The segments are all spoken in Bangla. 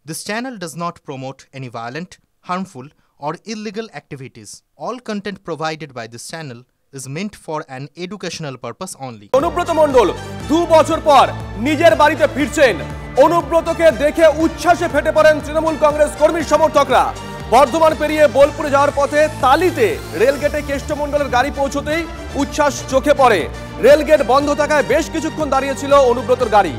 This channel does not promote any violent, harmful, or illegal activities. All content provided by this channel is meant for an educational purpose only. Anubrata Mondal 2 বছর পর নিজের বাড়িতে ফিরছেন। অনুব্রতকে দেখে উচ্ছ্বাসে ফেটে পড়েন তৃণমূল কংগ্রেস কর্মী সমর্থকরা। বর্ধমান পেরিয়ে বোলপুরে যাওয়ার পথে তালিতে রেলগেটে কেষ্টমণ্ডলের গাড়ি পৌঁছতেই উচ্ছ্বাস চোখে পড়ে। রেলগেট বন্ধ থাকায় বেশ কিছুক্ষণ দাঁড়িয়ে ছিল অনুব্রতর গাড়ি।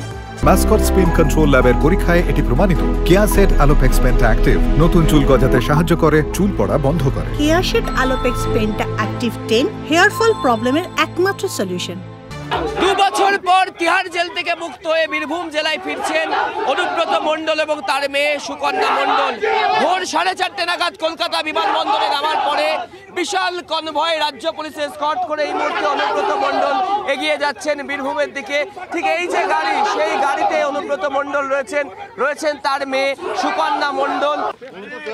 মাসকট স্পিন কন্ট্রোল ল্যাবের পরীক্ষায় এটি প্রমাণিত। কেয়াসেট আলোপেক্স পেন্টা অ্যাক্টিভ নতুন চুল গজাতে সাহায্য করে, চুল পড়া বন্ধ করে। Keya Seth Alopex penta active 10 hair fall প্রবলেমের একমাত্র সলিউশন। 2 বছর পর তিহার জেল থেকে মুক্ত হয়ে বীরভূম জেলায় ফিরছেন অনুব্রত মণ্ডল এবং তার মেয়ে সুকন্যা মণ্ডল। ভোর 4:30 নাগাদ কলকাতা বিমানবন্দরে নামার পরে বিশাল কনভয় রাজ্য পুলিশের স্কট করে এই মুহূর্তে অনুব্রত মণ্ডল এগিয়ে যাচ্ছেন বীরভূমের দিকে। ঠিক এই যে গাড়ি, সেই গাড়িতে অনুব্রত মণ্ডল রয়েছেন তার মেয়ে সুকন্যা মণ্ডল।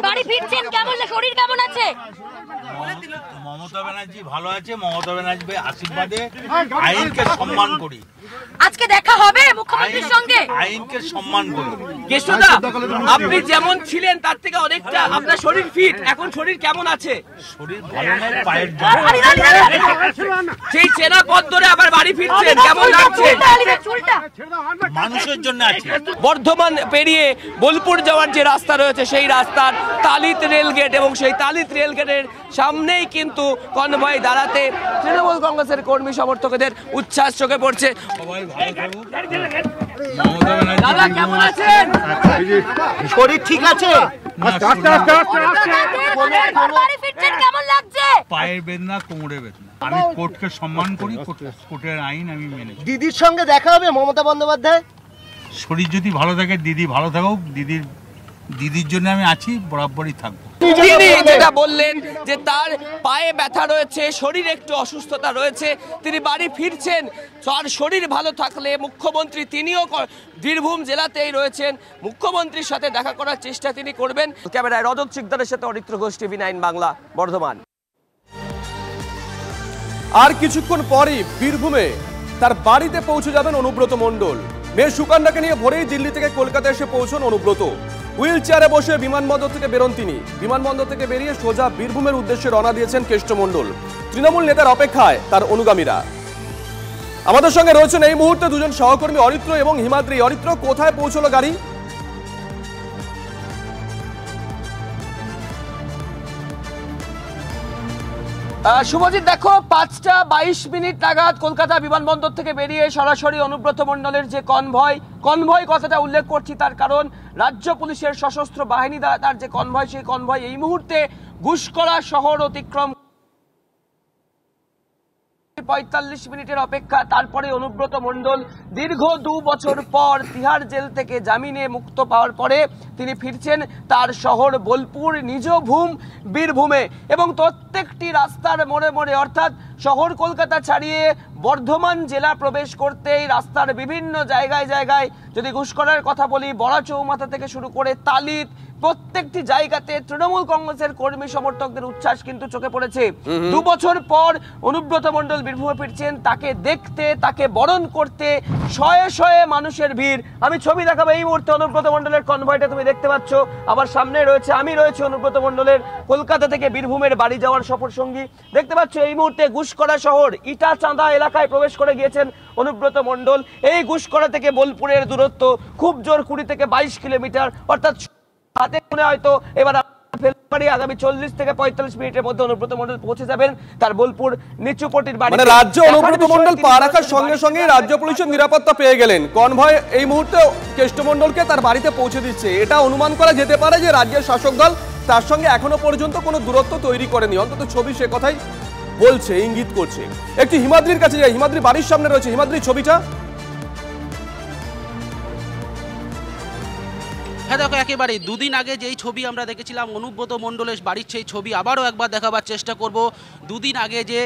বাড়ি ফিরছেন, কেমন শরীর কেমন আছে? মমতা ব্যানার্জি ভালো আছে। মমতা ব্যানার্জি আশীর্বাদে আইনকে সম্মান করি। আজকে দেখা হবে মুখ্যমন্ত্রীর সঙ্গে। আইনকে সম্মান করি। কেষ্টদা, আপনি যেমন ছিলেন তার থেকে অনেকটা আপনার শরীর ফিট। এখন শরীর কেমন আছে? শরীর ভালো নয়, পায়ের সেই চেনা পথ ধরে আবার বাড়ি ফিরছেন, কেমন লাগছে? মানুষের জন্য আছে। বর্ধমান পেরিয়ে বোলপুর যাওয়ার যে রাস্তা রয়েছে সেই রাস্তার তালিত রেলগেট এবং সেই তালিত রেলগেটের সামনেই কিন্তু কনভয় দাঁড়াতে তৃণমূল কংগ্রেসের কর্মী সমর্থকদের উচ্ছ্বাস চোখে পড়ছে। সবাই ভালো থাকুক। দাদা কেমন আছেন? শরীর ঠিক আছে? কেমন লাগছে? পায়ের বেদনা, কোমরে বেদনা। আমি কোর্টকে সম্মান করি, কোর্টের আইন আমি মেনে। দিদির সঙ্গে দেখা হবে মমতা বন্দ্যোপাধ্যায়? শরীর যদি ভালো থাকে, দিদি ভালো থাকুক। দিদির জন্য আমি আছি, বরাবরই থাকবো। তিনি যেটা বললেন যে তার পায়ে ব্যথা রয়েছে, শরীর একটু অসুস্থতা রয়েছে, তিনি বাড়ি ফিরছেন। তার শরীর ভালো থাকলে মুখ্যমন্ত্রী তিনিও বীরভূম জেলাতেই রয়েছেন, মুখ্যমন্ত্রীর সাথে দেখা করার চেষ্টা তিনি করবেন। ক্যামেরায় রজত শিকদারের সাথে অরিত্র ঘোষ, TV9 বাংলা, বর্ধমান। আর কিছুক্ষণ পরই বীরভূমে তার বাড়িতে পৌঁছে যাবেন অনুব্রত মণ্ডল। মেয়ে সুকন্যাকে নিয়ে ভোরেই দিল্লি থেকে কলকাতা এসে পৌঁছন অনুব্রত। হুইল চেয়ারে বসে বিমানবন্দর থেকে বেরোন তিনি। বিমানবন্দর থেকে বেরিয়ে সোজা বীরভূমের উদ্দেশ্যে রওনা দিয়েছেন কেষ্টমণ্ডল। তৃণমূল নেতার অপেক্ষায় তার অনুগামীরা। আমাদের সঙ্গে রয়েছেন এই মুহূর্তে দুজন সহকর্মী, অরিত্র এবং হিমাদ্রি। অরিত্র, কোথায় পৌঁছলো গাড়ি? শুভজিৎ, দেখো 5:22 নাগাদ কলকাতা বিমানবন্দর থেকে বেরিয়ে সরাসরি অনুব্রত মণ্ডলের যে কনভয় কথাটা উল্লেখ করছি তার কারণ রাজ্য পুলিশের সশস্ত্র বাহিনী দ্বারা তার যে কনভয়, সেই কনভয় এই মুহূর্তে গুসকরা শহর অতিক্রম 45 মিনিটের অপেক্ষা। তারপরে অনুব্রত মণ্ডল দীর্ঘ 2 বছর পর তিহার জেল থেকে জামিনে মুক্ত পাওয়ার পরে তিনি ফিরছেন তার শহর বোলপুর, নিজ ভূম বীরভূমে। এবং প্রত্যেকটি রাস্তার মোড়ে মোড়ে, অর্থাৎ শহর কলকাতা ছাড়িয়ে বর্ধমান জেলা প্রবেশ করতেই রাস্তার বিভিন্ন জায়গায়, যদি ঘুষকরার কথা বলি, বড়া চৌমাথা থেকে শুরু করে তালিত, প্রত্যেকটি জায়গাতে তৃণমূল কংগ্রেসের কর্মী সমর্থকদের উচ্ছ্বাস কিন্তু চোখে পড়েছে। 2 বছর পর অনুব্রত মণ্ডল বীরভূমে ফিরছেন, তাকে দেখতে, তাকে বরণ করতে শয়ে শয়ে মানুষের ভিড়। আমি ছবি দেখাবো এই মুহূর্তে অনুব্রত মণ্ডলের কনভয়টা তুমি দেখতে পাচ্ছ আমার সামনে রয়েছে। আমি রয়েছে অনুব্রত মণ্ডলের কলকাতা থেকে বীরভূমের বাড়ি যাওয়ার সফর সঙ্গী। দেখতে পাচ্ছ এই মুহূর্তে গুসকরা শহর ইটাচাঁদা এলাকায় প্রবেশ করে গিয়েছেন অনুব্রত মণ্ডল। এই গুসকরা থেকে বোলপুরের দূরত্ব খুব জোর 20 থেকে 22 কিলোমিটার, অর্থাৎ হাতে মনে হয়তো এবার আগামী 40 থেকে 45 মিনিটের মধ্যে অনুব্রত মণ্ডল পৌঁছে যাবেন তার বোলপুর নিচুপটির বাড়ি। মানে রাজ্য অনুব্রত মণ্ডল পা রাখার সঙ্গে সঙ্গে রাজ্য পুলিশের নিরাপত্তা পেয়ে গেলেন। কনভয় এই মুহূর্তে কেষ্টমণ্ডলকে তার বাড়িতে পৌঁছে দিচ্ছে। এটা অনুমান করা যেতে পারে যে রাজ্যের শাসক দল তার সঙ্গে এখনো পর্যন্ত কোনো দূরত্ব তৈরি করেনি, অন্তত ছবি সে কথাই বলছে, ইঙ্গিত করছে। একটি হিমাদ্রির কাছে যাই। হিমাদ্রি বাড়ির সামনে রয়েছে। হিমাদ্রি, ছবিটা। হ্যাঁ দেখো, একেবারে 2 দিন আগে যেই ছবি আমরা দেখেছিলাম অনুব্রত মণ্ডলের বাড়ির, সেই ছবি আবারও একবার দেখাবার চেষ্টা করব। 2 দিন আগে যে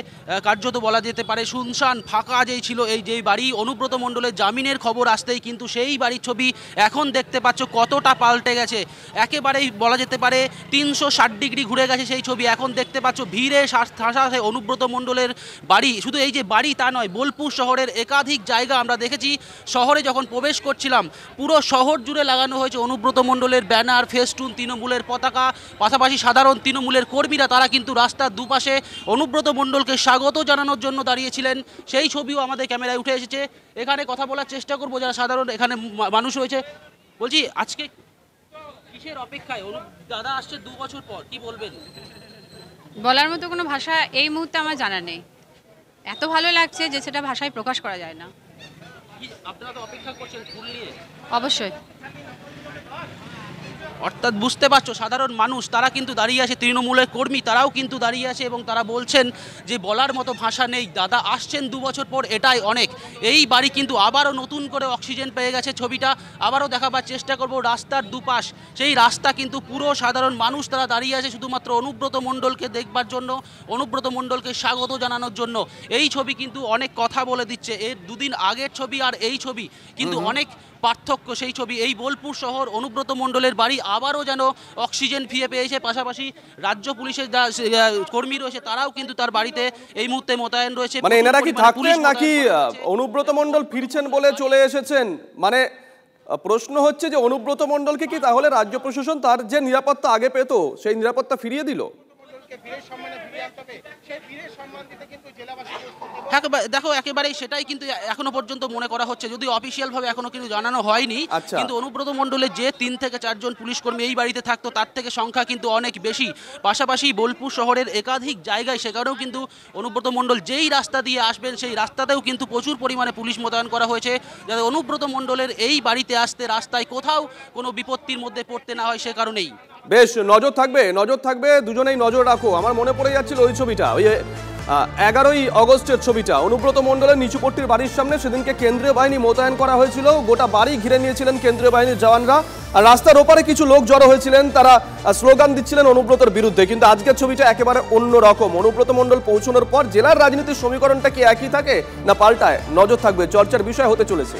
কার্যত বলা যেতে পারে শুনশান ফাঁকা যেই ছিল যেই বাড়ি, অনুব্রত মণ্ডলের জামিনের খবর আসতেই কিন্তু সেই বাড়ির ছবি এখন দেখতে পাচ্ছ কতটা পাল্টে গেছে। একেবারেই বলা যেতে পারে 360 ডিগ্রি ঘুরে গেছে সেই ছবি। এখন দেখতে পাচ্ছ ভিড়ে ঠাসা অনুব্রত মণ্ডলের বাড়ি। শুধু এই যে বাড়ি তা নয়, বোলপুর শহরের একাধিক জায়গা আমরা দেখেছি। শহরে যখন প্রবেশ করছিলাম পুরো শহর জুড়ে লাগানো হয়েছে অনুব্রত অনুব্রত মণ্ডলের ব্যানার, ফেস্টুন, তৃণমূলের পতাকা, পাশাপাশি সাধারণ তৃণমূলের কর্মীরা তারা কিন্তু রাস্তার দুপাশে অনুব্রত মণ্ডলকে স্বাগত জানানোর জন্য দাঁড়িয়েছিলেন। সেই ছবিও আমাদের ক্যামেরায় উঠে এসেছে। এখানে কথা বলার চেষ্টা করবো যারা সাধারণ এখানে মানুষ রয়েছে। বলছি, আজকে কিসের অপেক্ষায়? দাদা আসছে 2 বছর পর, কি বলবেন? বলার মতো কোনো ভাষা এই মুহূর্তে আমার জানা নেই। এত ভালো লাগছে যে সেটা ভাষায় প্রকাশ করা যায় না। আপনারা তো অপেক্ষা করছেন ফুল নিয়ে। অবশ্যই। অর্থাৎ বুঝতে পারছো, সাধারণ মানুষ তারা কিন্তু দাঁড়িয়ে আছে, তৃণমূলের কর্মী তারাও কিন্তু দাঁড়িয়ে আছে এবং তারা বলছেন যে বলার মতো ভাষা নেই। দাদা আসছেন 2 বছর পর, এটাই অনেক। এই বাড়ি কিন্তু আবারও নতুন করে অক্সিজেন পেয়ে গেছে। ছবিটা আবারও দেখাবার চেষ্টা করব। রাস্তার দুপাশ, সেই রাস্তা কিন্তু পুরো সাধারণ মানুষ তারা দাঁড়িয়ে আছে শুধুমাত্র অনুব্রত মণ্ডলকে দেখবার জন্য, অনুব্রত মণ্ডলকে স্বাগত জানানোর জন্য। এই ছবি কিন্তু অনেক কথা বলে দিচ্ছে। এর 2 দিন আগের ছবি আর এই ছবি কিন্তু অনেক পার্থক্য। সেই ছবি, এই বোলপুর শহর, অনুব্রত মণ্ডলের বাড়ি আবারও যেন অক্সিজেন ফিরে পেয়েছে। পাশাপাশি রাজ্য পুলিশের যা কর্মী রয়েছে তারাও কিন্তু তার বাড়িতে এই মুহূর্তে মোতায়েন রয়েছে। মানে এনারা কি থাকতেন নাকি অনুব্রত মণ্ডল ফিরছেন বলে চলে এসেছেন? মানে প্রশ্ন হচ্ছে যে অনুব্রত মণ্ডলকে কি তাহলে রাজ্য প্রশাসন তার যে নিরাপত্তা আগে পেত সেই নিরাপত্তা ফিরিয়ে দিল? দেখো, একেবারেই সেটাই কিন্তু এখনো পর্যন্ত মনে করা হচ্ছে, যদি অফিসিয়াল ভাবে এখনো কিন্তু জানানো হয়নি। কিন্তু অনুব্রত মণ্ডলের যে 3 থেকে 4 জন পুলিশ কর্মী এই বাড়িতে থাকতো তার থেকে সংখ্যা কিন্তু অনেক বেশি। পাশাপাশি বোলপুর শহরের একাধিক জায়গায় সেখানেও কিন্তু অনুব্রত মণ্ডল যেই রাস্তা দিয়ে আসবেন সেই রাস্তাতেও কিন্তু প্রচুর পরিমাণে পুলিশ মোতায়েন করা হয়েছে, যাতে অনুব্রত মণ্ডলের এই বাড়িতে আসতে রাস্তায় কোথাও কোনো বিপত্তির মধ্যে পড়তে না হয় সে কারণেই। বেশ, নজর থাকবে, দুজনেই নজর রাখো। আমার মনে পড়ে যাচ্ছিল ওই ছবিটা, ওই 11ই অগস্টের ছবিটা, অনুব্রত মণ্ডলের নিচুপট্টির বাড়ির সামনে সেদিনকে কেন্দ্রীয় বাহিনী মোতায়েন করা হয়েছিল। গোটা বাড়ি ঘিরে নিয়েছিলেন কেন্দ্রীয় বাহিনীর জওয়ানরা, আর রাস্তার ওপারে কিছু লোক জড়ো হয়েছিলেন, তারা স্লোগান দিচ্ছিলেন অনুব্রতর বিরুদ্ধে। কিন্তু আজকের ছবিটা একেবারে অন্য রকম। অনুব্রত মণ্ডল পৌঁছানোর পর জেলার রাজনীতির সমীকরণটা কি একই থাকে না পাল্টায়? নজর থাকবে, চর্চার বিষয় হতে চলেছে।